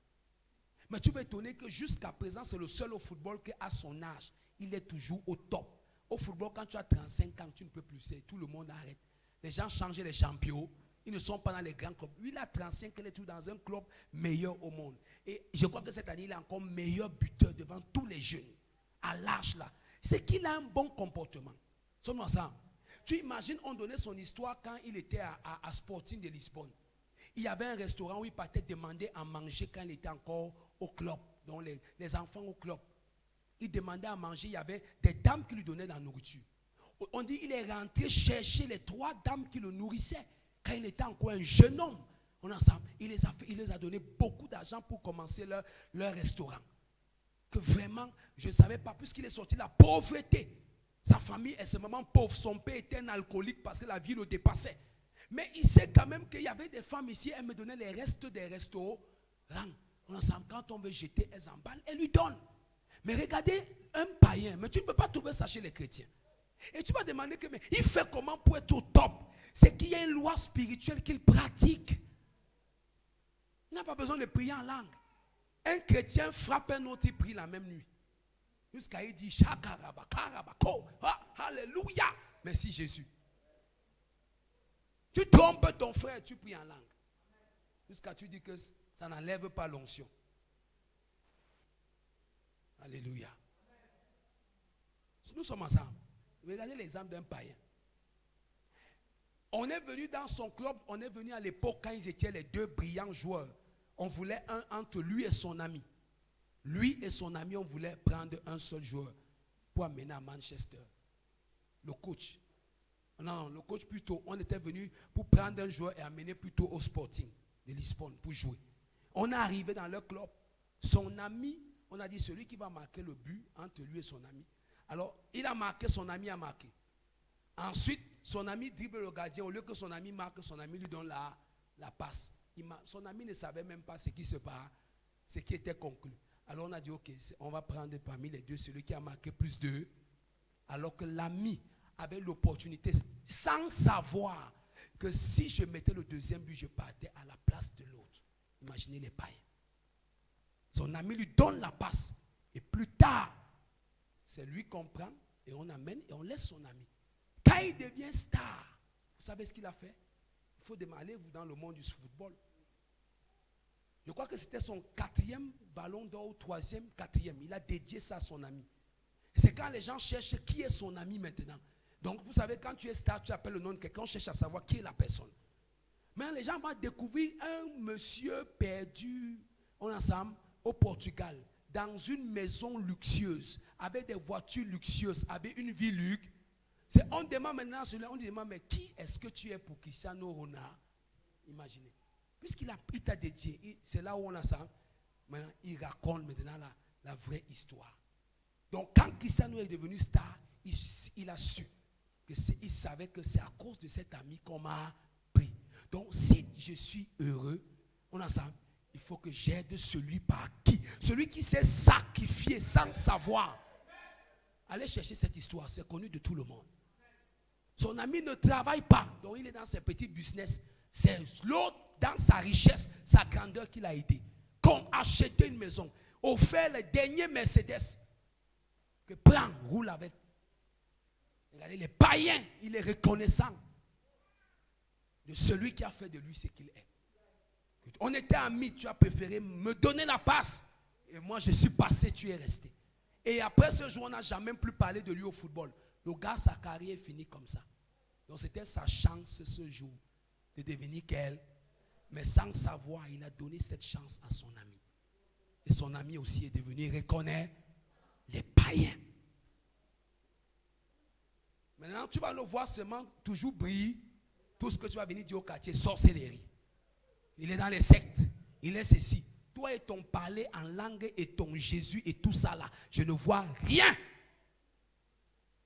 Mais tu vas étonner que jusqu'à présent, c'est le seul au football qui, à son âge, il est toujours au top. Au football, quand tu as 35 ans, tu ne peux plus. Tout le monde arrête. Les gens changent les champions. Ils ne sont pas dans les grands clubs. Lui, il a 35, il est toujours dans un club meilleur au monde. Et je crois que cette année, il est encore meilleur buteur devant tous les jeunes. À l'âge là. C'est qu'il a un bon comportement. Seulement ça. Tu imagines, on donnait son histoire quand il était à Sporting de Lisbonne. Il y avait un restaurant où il partait demander à manger quand il était encore au club. Donc les enfants au club. Il demandait à manger, il y avait des dames qui lui donnaient la nourriture. On dit qu'il est rentré chercher les 3 dames qui le nourrissaient quand il était encore un jeune homme. Il les a donné beaucoup d'argent pour commencer leur restaurant. Que vraiment, je ne savais pas, puisqu'il est sorti de la pauvreté. Sa famille est extrêmement pauvre. Son père était un alcoolique parce que la vie le dépassait. Mais il sait quand même qu'il y avait des femmes ici, elles me donnaient les restes des restaurants. Quand on veut jeter, elles emballent, elles lui donnent. Mais regardez un païen, mais tu ne peux pas trouver ça chez les chrétiens. Et tu vas demander que, mais il fait comment pour être au top? C'est qu'il y a une loi spirituelle qu'il pratique. Il n'a pas besoin de prier en langue. Un chrétien frappe un autre, il prie la même nuit. Jusqu'à il dit, Shakaraba, Karabako, Alléluia. Merci Jésus. Tu trompes ton frère, tu pries en langue. Jusqu'à tu dis que ça n'enlève pas l'onction. Alléluia. Nous sommes ensemble. Regardez l'exemple d'un païen. On est venu dans son club, on est venu à l'époque quand ils étaient les deux brillants joueurs. On voulait un entre lui et son ami. Lui et son ami, on voulait prendre un seul joueur pour amener à Manchester. Le coach. Non, le coach plutôt, on était venu pour prendre un joueur et amener plutôt au Sporting de Lisbonne pour jouer. On est arrivé dans leur club. Son ami, on a dit celui qui va marquer le but entre lui et son ami. Alors, il a marqué, son ami a marqué. Ensuite, son ami dribble le gardien. Au lieu que son ami marque, son ami lui donne la passe. Son ami ne savait même pas ce qui se passe, ce qui était conclu. Alors on a dit, ok, on va prendre parmi les deux celui qui a marqué plus de. Alors que l'ami avait l'opportunité, sans savoir que si je mettais le deuxième but, je partais à la place de l'autre. Imaginez les païens. Son ami lui donne la passe. Et plus tard, c'est lui qu'on prend et on amène et on laisse son ami. Quand il devient star, vous savez ce qu'il a fait? Il faut demander vous dans le monde du football. Je crois que c'était son 4e ballon d'or ou 3e, 4e. Il a dédié ça à son ami. C'est quand les gens cherchent qui est son ami maintenant. Donc vous savez, quand tu es star, tu appelles le nom de quelqu'un, on cherche à savoir qui est la personne. Mais les gens vont découvrir un monsieur perdu, on est ensemble, au Portugal, dans une maison luxueuse, avec des voitures luxueuses, avec une vie luxe. On demande maintenant, on demande, mais qui est-ce que tu es pour Cristiano Ronaldo? Imaginez. Puisqu'il t'a dédié, c'est là où on a ça. Maintenant, il raconte maintenant la vraie histoire. Donc, quand Cristiano est devenu star, il a su, il savait que c'est à cause de cet ami qu'on m'a pris. Donc, si je suis heureux, on a ça, il faut que j'aide celui qui s'est sacrifié sans savoir. Allez chercher cette histoire, c'est connu de tout le monde. Son ami ne travaille pas, donc il est dans ses petits business. C'est l'autre, dans sa richesse, sa grandeur qu'il a aidé. Comme acheter une maison, offert le dernier Mercedes, que prends, roule avec. Regardez, les païens, il est reconnaissant de celui qui a fait de lui ce qu'il est. On était amis, tu as préféré me donner la passe, et moi je suis passé, tu es resté. Et après ce jour, on n'a jamais plus parlé de lui au football. Le gars, sa carrière est finie comme ça. Donc c'était sa chance ce jour de devenir qu'elle. Mais sans savoir, il a donné cette chance à son ami. Et son ami aussi est devenu reconnaître les païens. Maintenant, tu vas le voir seulement toujours briller. Tout ce que tu vas venir dire au quartier, sorcellerie. Il est dans les sectes. Il est ceci. Toi et ton parler en langue et ton Jésus et tout ça là, je ne vois rien.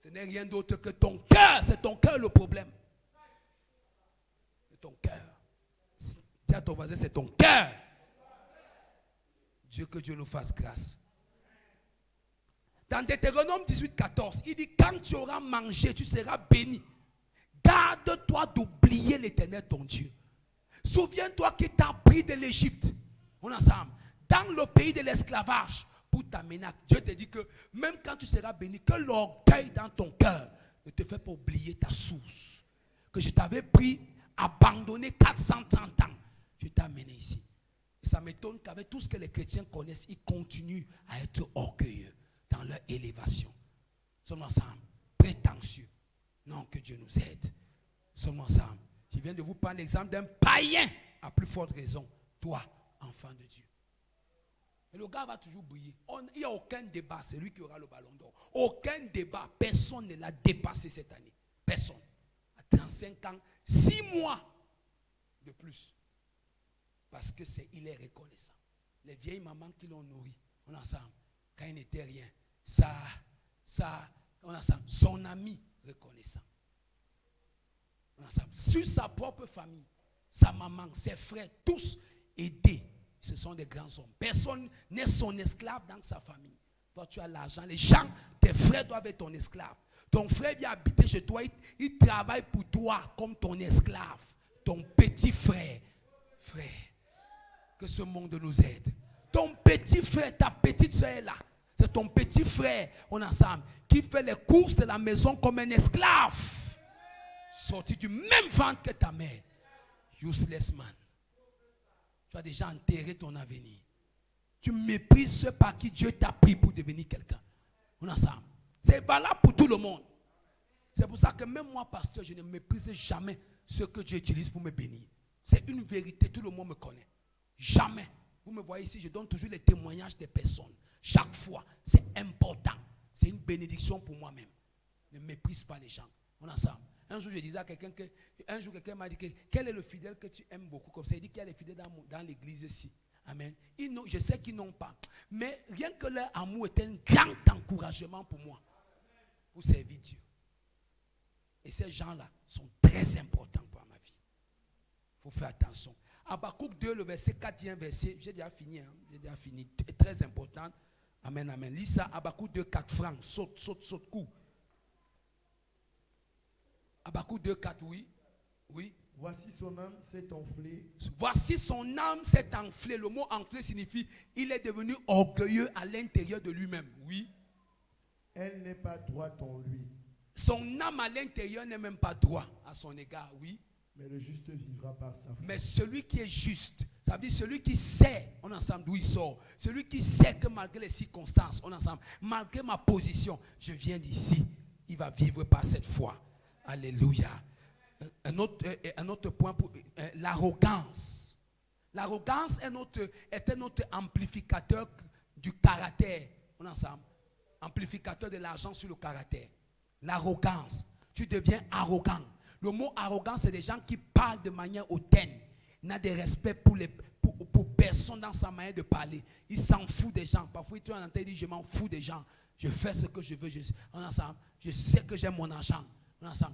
Ce n'est rien d'autre que ton cœur. C'est ton cœur le problème. C'est ton cœur. Dis à ton voisin, c'est ton cœur. Dieu, que Dieu nous fasse grâce. Dans Deutéronome 18, 14, il dit, quand tu auras mangé, tu seras béni. Garde-toi d'oublier l'Éternel ton Dieu. Souviens-toi qu'il t'a pris de l'Égypte. On est ensemble. Dans le pays de l'esclavage, pour t'amener. Dieu te dit que même quand tu seras béni, que l'orgueil dans ton cœur ne te fait pas oublier ta source. Que je t'avais pris, abandonné 430 ans. Je t'ai amené ici. Et ça m'étonne qu'avec tout ce que les chrétiens connaissent, ils continuent à être orgueilleux dans leur élévation. Sommes ensemble, prétentieux. Non, que Dieu nous aide. Sommes ensemble. Je viens de vous prendre l'exemple d'un païen, à plus forte raison. Toi, enfant de Dieu. Et le gars va toujours briller. Il n'y a aucun débat, c'est lui qui aura le ballon d'or. Aucun débat, personne ne l'a dépassé cette année. Personne. À 35 ans, 6 mois de plus. Parce que il est reconnaissant. Les vieilles mamans qui l'ont nourri, on ensemble, quand il n'était rien, on ensemble, son ami reconnaissant. On ensemble, sur sa propre famille, sa maman, ses frères, tous aidés. Ce sont des grands hommes. Personne n'est son esclave dans sa famille. Toi, tu as l'argent. Les gens, tes frères doivent être ton esclave. Ton frère vient habiter chez toi. Il travaille pour toi comme ton esclave. Ton petit frère. Frère, que ce monde nous aide. Ton petit frère, ta petite soeur est là. C'est ton petit frère, on est ensemble, qui fait les courses de la maison comme un esclave. Sorti du même ventre que ta mère. Useless man. Tu as déjà enterré ton avenir. Tu méprises ceux par qui Dieu t'a pris pour devenir quelqu'un. On est ensemble. C'est valable pour tout le monde. C'est pour ça que même moi, pasteur, je ne méprise jamais ce que Dieu utilise pour me bénir. C'est une vérité, tout le monde me connaît. Jamais. Vous me voyez ici, je donne toujours les témoignages des personnes. Chaque fois, c'est important. C'est une bénédiction pour moi-même. Ne méprise pas les gens. On a ça. Un jour, je disais à quelqu'un que, un jour, quelqu'un m'a dit que, quel est le fidèle que tu aimes beaucoup comme ça? Il dit qu'il y a des fidèles dans l'église ici. Amen. Je sais qu'ils n'ont pas. Mais rien que leur amour est un grand encouragement pour moi. Pour servir Dieu. Et ces gens-là sont très importants pour ma vie. Il faut faire attention. Habakkuk 2, le verset 4, il y a un verset, j'ai déjà fini, très important. Amen, amen. Lis ça, Habakkuk 2, 4 francs, saute, coup. Habakkuk 2, 4, oui. Voici son âme s'est enflée. Voici son âme s'est enflée. Le mot enflé signifie, il est devenu orgueilleux à l'intérieur de lui-même, oui. Elle n'est pas droite en lui. Son âme à l'intérieur n'est même pas droit à son égard, oui. Mais le juste vivra par sa foi. Mais celui qui est juste, ça veut dire celui qui sait, on est ensemble d'où il sort. Celui qui sait que malgré les circonstances, on est ensemble, malgré ma position, je viens d'ici, il va vivre par cette foi. Alléluia. Un autre point, pour l'arrogance. L'arrogance est un autre amplificateur du caractère. On est ensemble. Amplificateur de l'argent sur le caractère. L'arrogance. Tu deviens arrogant. Le mot arrogant, c'est des gens qui parlent de manière hautaine. Il n'a de respect pour personne dans sa manière de parler. Il s'en fout des gens. Parfois, il entend dire, je m'en fous des gens. Je fais ce que je veux. Je sais que j'ai mon argent.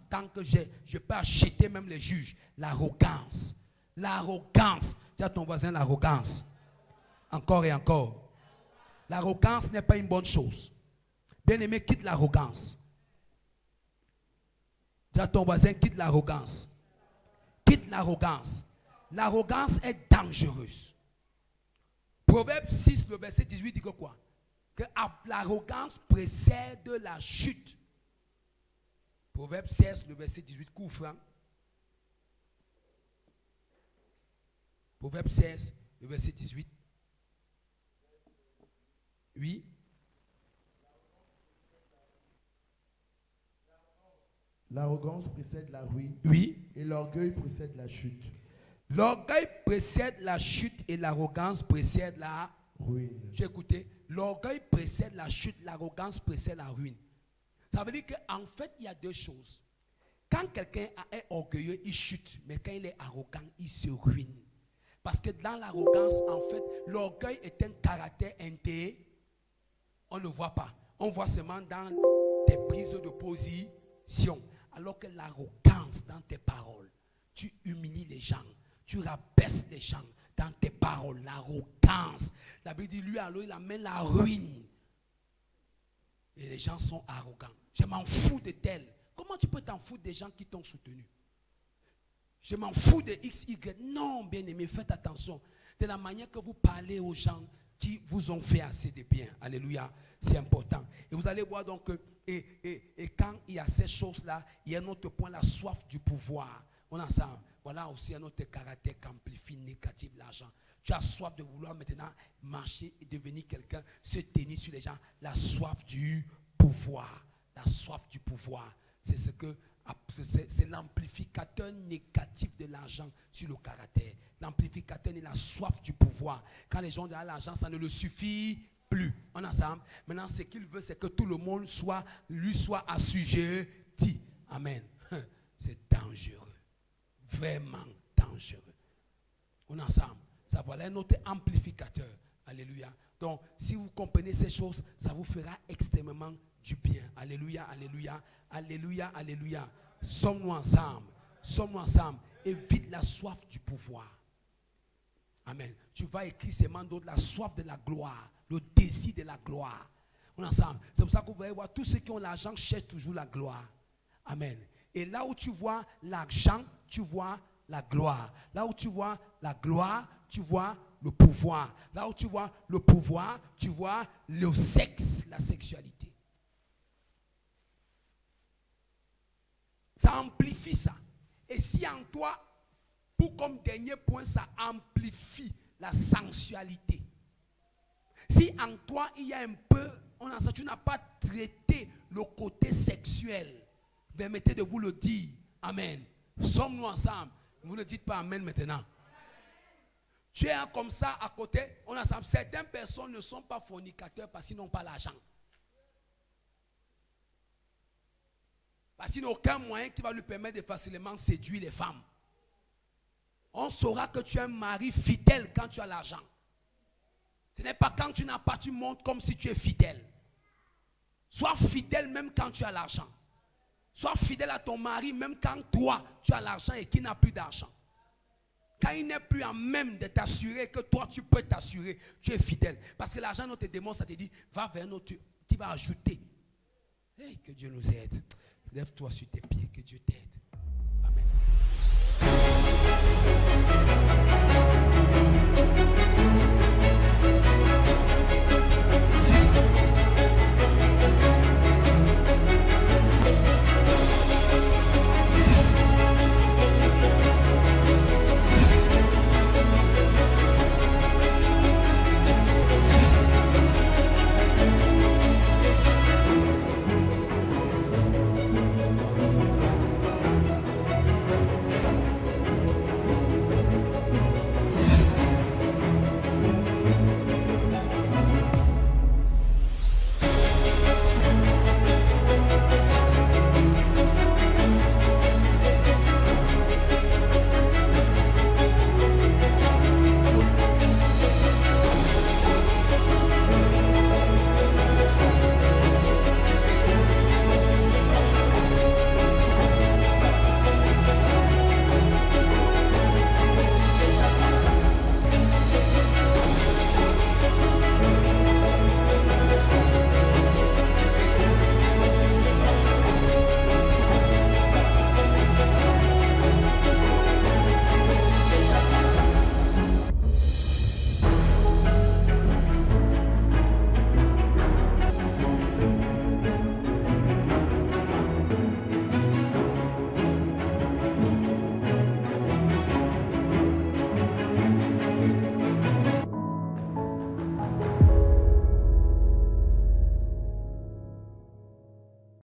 Tant que je peux acheter même les juges. L'arrogance. L'arrogance. Dis à ton voisin l'arrogance. Encore et encore. L'arrogance n'est pas une bonne chose. Bien-aimé, quitte l'arrogance. Dis à ton voisin, quitte l'arrogance. Quitte l'arrogance. L'arrogance est dangereuse. Proverbe 6, le verset 18 dit que quoi? Que l'arrogance précède la chute. Proverbe 16, le verset 18, couvre. Proverbe 16, le verset 18. Oui. L'arrogance précède la ruine. Oui. Et l'orgueil précède la chute. L'orgueil précède la chute et l'arrogance précède la ruine. J'ai écouté. L'orgueil précède la chute, l'arrogance précède la ruine. Ça veut dire qu'en fait, il y a deux choses. Quand quelqu'un est orgueilleux, il chute. Mais quand il est arrogant, il se ruine. Parce que dans l'arrogance, en fait, l'orgueil est un caractère intérieur. On ne voit pas. On voit seulement dans tes prises de position. Alors que l'arrogance dans tes paroles, tu humilies les gens. Tu rabaisses les gens dans tes paroles. L'arrogance. La Bible dit, lui, alors, il amène la ruine. Et les gens sont arrogants. Je m'en fous de tel. Comment tu peux t'en foutre des gens qui t'ont soutenu? Je m'en fous de X, Y. Non, bien-aimé, faites attention. De la manière que vous parlez aux gens qui vous ont fait assez de bien. Alléluia. C'est important. Et vous allez voir donc que, et quand il y a ces choses-là, il y a un autre point, la soif du pouvoir. On a ça. Voilà aussi un autre caractère qui amplifie négatif l'argent. Tu as soif de vouloir maintenant marcher et devenir quelqu'un, se tenir sur les gens. La soif du pouvoir. La soif du pouvoir. C'est l'amplificateur négatif de l'argent sur le caractère. L'amplificateur est la soif du pouvoir. Quand les gens ont l'argent, ça ne le suffit plus. On a ça. Maintenant, ce qu'il veut, c'est que tout le monde lui soit assujetti. Amen. C'est dangereux. Vraiment dangereux. On est ensemble. Ça voilà un autre amplificateur. Alléluia. Donc, si vous comprenez ces choses, ça vous fera extrêmement du bien. Alléluia, alléluia, alléluia, alléluia. Sommes-nous ensemble. Sommes-nous ensemble. Évite la soif du pouvoir. Amen. Tu vas écrire seulement d'autres, la soif de la gloire, le désir de la gloire. On est ensemble. C'est pour ça que vous voyez voir, tous ceux qui ont l'argent cherchent toujours la gloire. Amen. Et là où tu vois l'argent, tu vois la gloire. Là où tu vois la gloire, tu vois le pouvoir. Là où tu vois le pouvoir, tu vois le sexe, la sexualité. Ça amplifie ça. Et si en toi, pour comme dernier point, ça amplifie la sensualité. Si en toi, il y a un peu, tu n'as pas traité le côté sexuel, permettez de vous le dire. Amen. Sommes-nous ensemble? Vous ne dites pas amen maintenant. Tu es comme ça à côté, on est ensemble. Certaines personnes ne sont pas fornicateurs parce qu'ils n'ont pas l'argent. Parce qu'il n'y a aucun moyen qui va lui permettre de facilement séduire les femmes. On saura que tu es un mari fidèle quand tu as l'argent. Ce n'est pas quand tu n'as pas, tu montres comme si tu es fidèle. Sois fidèle même quand tu as l'argent. Sois fidèle à ton mari même quand toi, tu as l'argent et qu'il n'a plus d'argent. Quand il n'est plus en même de t'assurer que toi, tu peux t'assurer, tu es fidèle. Parce que l'argent, notre démon, ça te dit, va vers un autre qui va ajouter. Hey, que Dieu nous aide. Lève-toi sur tes pieds, que Dieu t'aide.